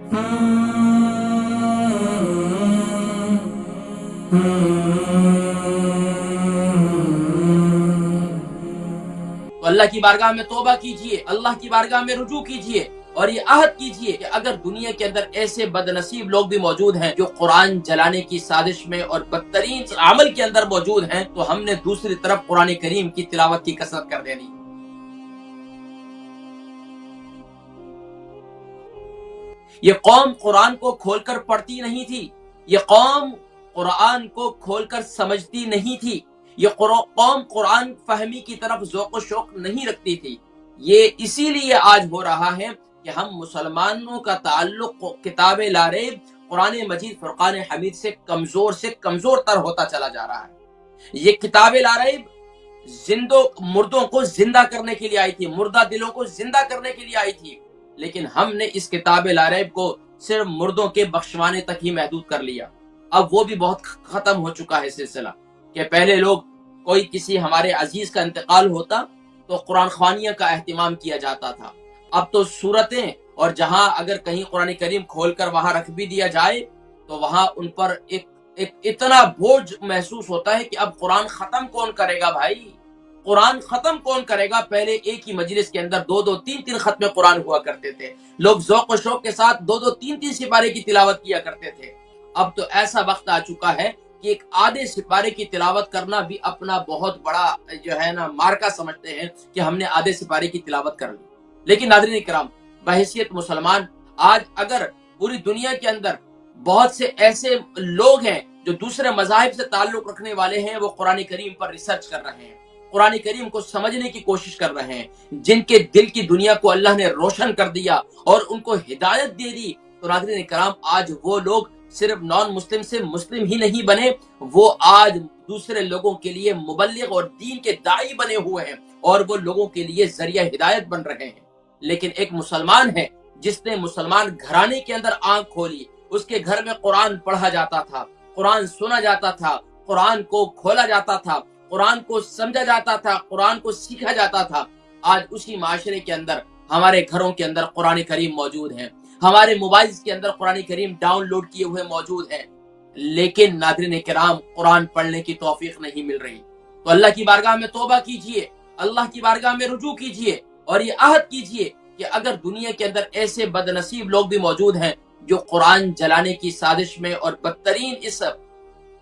تو اللہ کی بارگاہ میں توبہ کیجئے، اللہ کی بارگاہ میں رجوع کیجئے اور یہ عہد کیجئے کہ اگر دنیا کے اندر ایسے بد نصیب لوگ بھی موجود ہیں جو قرآن جلانے کی سازش میں اور بدترین عمل کے اندر موجود ہیں، تو ہم نے دوسری طرف قرآن کریم کی تلاوت کی کثرت کر دینی۔ یہ قوم قرآن کو کھول کر پڑھتی نہیں تھی، یہ قوم قرآن کو کھول کر سمجھتی نہیں تھی، یہ قوم قرآن فہمی کی طرف ذوق و شوق نہیں رکھتی تھی۔ یہ اسی لیے آج ہو رہا ہے کہ ہم مسلمانوں کا تعلق کتاب لا ریب قرآن مجید فرقان حمید سے کمزور تر ہوتا چلا جا رہا ہے۔ یہ کتاب لا ریب مردوں کو زندہ کرنے کے لیے آئی تھی، مردہ دلوں کو زندہ کرنے کے لیے آئی تھی، لیکن ہم نے اس کتاب لا ریب کو صرف مردوں کے بخشوانے تک ہی محدود کر لیا۔ اب وہ بھی بہت ختم ہو چکا ہے سلسلہ، کہ پہلے لوگ کوئی کسی ہمارے عزیز کا انتقال ہوتا تو قرآن خوانیاں کا اہتمام کیا جاتا تھا۔ اب تو صورتیں، اور جہاں اگر کہیں قرآن کریم کھول کر وہاں رکھ بھی دیا جائے تو وہاں ان پر ایک اتنا بوجھ محسوس ہوتا ہے کہ اب قرآن ختم کون کرے گا بھائی، قرآن ختم کون کرے گا۔ پہلے ایک ہی مجلس کے اندر 2 3 ختم قرآن ہوا کرتے تھے، لوگ ذوق و شوق کے ساتھ 2 3 سپارے کی تلاوت کیا کرتے تھے۔ اب تو ایسا وقت آ چکا ہے کہ ایک آدھے سپارے کی تلاوت کرنا بھی اپنا بہت بڑا جو ہے نا مارکا سمجھتے ہیں کہ ہم نے آدھے سپارے کی تلاوت کر لی۔ لیکن ناظرین کرام، بحیثیت مسلمان، آج اگر پوری دنیا کے اندر بہت سے ایسے لوگ ہیں جو دوسرے مذاہب سے تعلق رکھنے والے ہیں، وہ قرآن کریم پر ریسرچ کر رہے ہیں، قرآن کریم کو سمجھنے کی کوشش کر رہے ہیں، جن کے دل کی دنیا کو اللہ نے روشن کر دیا اور ان کو ہدایت دے دی، تو ناظرین کرام آج وہ لوگ صرف نان مسلم سے مسلم ہی نہیں بنے، وہ آج دوسرے لوگوں کے لیے مبلغ اور دین کے داعی بنے ہوئے ہیں اور وہ لوگوں کے لیے ذریعہ ہدایت بن رہے ہیں۔ لیکن ایک مسلمان ہے جس نے مسلمان گھرانے کے اندر آنکھ کھولی، اس کے گھر میں قرآن پڑھا جاتا تھا، قرآن سنا جاتا تھا، قرآن کو کھولا جاتا تھا، قرآن کو سمجھا جاتا تھا، قرآن کو سیکھا جاتا تھا۔ آج اسی معاشرے کے اندر ہمارے گھروں کے اندر قرآن کریم موجود ہیں، ہمارے موبائلز کے اندر قرآن کریم ڈاؤن لوڈ کیے ہوئے موجود ہیں، لیکن ناظرین کرام قرآن پڑھنے کی توفیق نہیں مل رہی۔ تو اللہ کی بارگاہ میں توبہ کیجئے، اللہ کی بارگاہ میں رجوع کیجئے اور یہ عہد کیجئے کہ اگر دنیا کے اندر ایسے بد نصیب لوگ بھی موجود ہیں جو قرآن جلانے کی سازش میں اور بدترین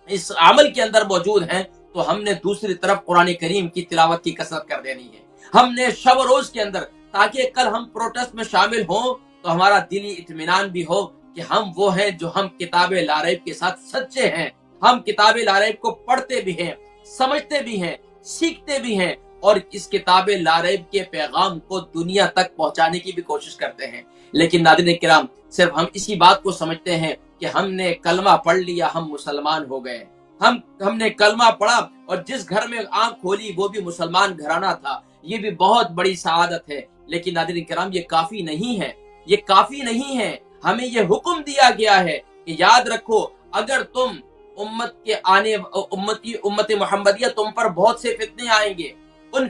اس عمل کے اندر موجود ہیں، تو ہم نے دوسری طرف قرآن کریم کی تلاوت کی کثرت کر دینی ہے۔ ہم نے شب و روز کے اندر، تاکہ کل ہم پروٹیسٹ میں شامل ہوں تو ہمارا دلی اطمینان بھی ہو کہ ہم وہ ہیں جو ہم کتاب لا ریب کے ساتھ سچے ہیں، ہم کتاب لا ریب کو پڑھتے بھی ہیں، سمجھتے بھی ہیں، سیکھتے بھی ہیں اور اس کتاب لا ریب کے پیغام کو دنیا تک پہنچانے کی بھی کوشش کرتے ہیں۔ لیکن ناظرین کرام، صرف ہم اسی بات کو سمجھتے ہیں کہ ہم نے کلمہ پڑھ لیا، ہم مسلمان ہو گئے، ہم نے کلمہ پڑھا اور جس گھر میں آنکھ کھولی وہ بھی مسلمان گھرانہ تھا، یہ بھی بہت بڑی سعادت ہے۔ لیکن ناظرین کرام، یہ کافی نہیں ہے، یہ کافی نہیں ہے۔ ہمیں یہ حکم دیا گیا ہے کہ یاد رکھو، اگر تم امت محمدیہ تم پر بہت سے فتنے آئیں گے، ان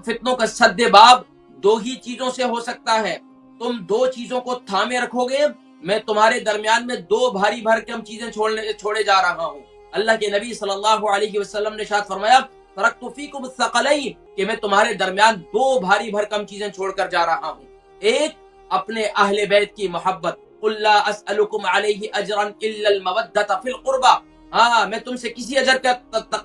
فتنوں کا سد باب 2 ہی چیزوں سے ہو سکتا ہے۔ تم 2 چیزوں کو تھامے رکھو گے، میں تمہارے درمیان میں 2 بھاری بھرکم چیزیں چھوڑے جا رہا ہوں۔ اللہ کے نبی صلی اللہ علیہ وسلم نے ارشاد فرمایا، ترکت فیکم الثقلین، کہ میں تمہارے درمیان 2 بھاری بھرکم چیزیں چھوڑ کر جا رہا ہوں۔ ایک، اپنے اہل بیت کی محبت، قل لا اسألکم علیہ اجرا الا المودۃ فی القربى، ہاں میں تم سے کسی اجر کا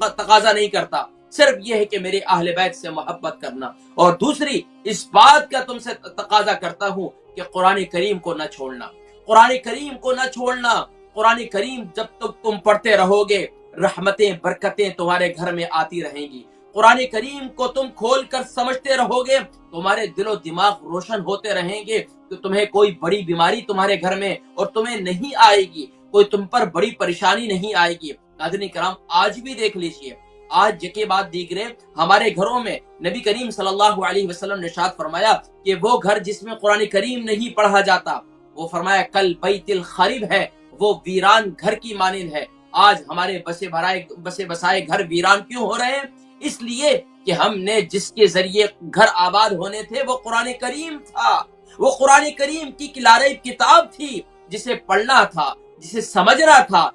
تقاضا نہیں کرتا، صرف یہ ہے کہ میرے اہل بیت سے محبت کرنا۔ اور دوسری، اس بات کا تم سے تقاضا کرتا ہوں کہ قرآن کریم کو نہ چھوڑنا، قرآن کریم کو نہ چھوڑنا۔ قرآن کریم جب تک تم پڑھتے رہو گے، رحمتیں برکتیں تمہارے گھر میں آتی رہیں گی۔ قرآن کریم کو تم کھول کر سمجھتے رہو گے، تمہارے دل و دماغ روشن ہوتے رہیں گے، کہ تمہیں کوئی بڑی بیماری تمہارے گھر میں اور تمہیں نہیں آئے گی، کوئی تم پر بڑی پریشانی نہیں آئے گی۔ ناظرین کرام، آج بھی دیکھ لیجئے، آج یکے بعد دیگرے ہمارے گھروں میں نبی کریم صلی اللہ علیہ وسلم نے ارشاد فرمایا کہ وہ گھر جس میں قرآن کریم نہیں پڑھا جاتا، وہ فرمایا کل بیت الخرب ہے، وہ ویران گھر کی مانند ہے۔ آج ہمارے بسے بسائے گھر ویران کیوں ہو رہے ہیں؟ اس لیے کہ ہم نے جس کے ذریعے گھر آباد ہونے تھے وہ قرآن کریم تھا، وہ قرآن کریم کی لا ریب کتاب تھی۔ جسے پڑھنا تھا، جسے سمجھنا تھا،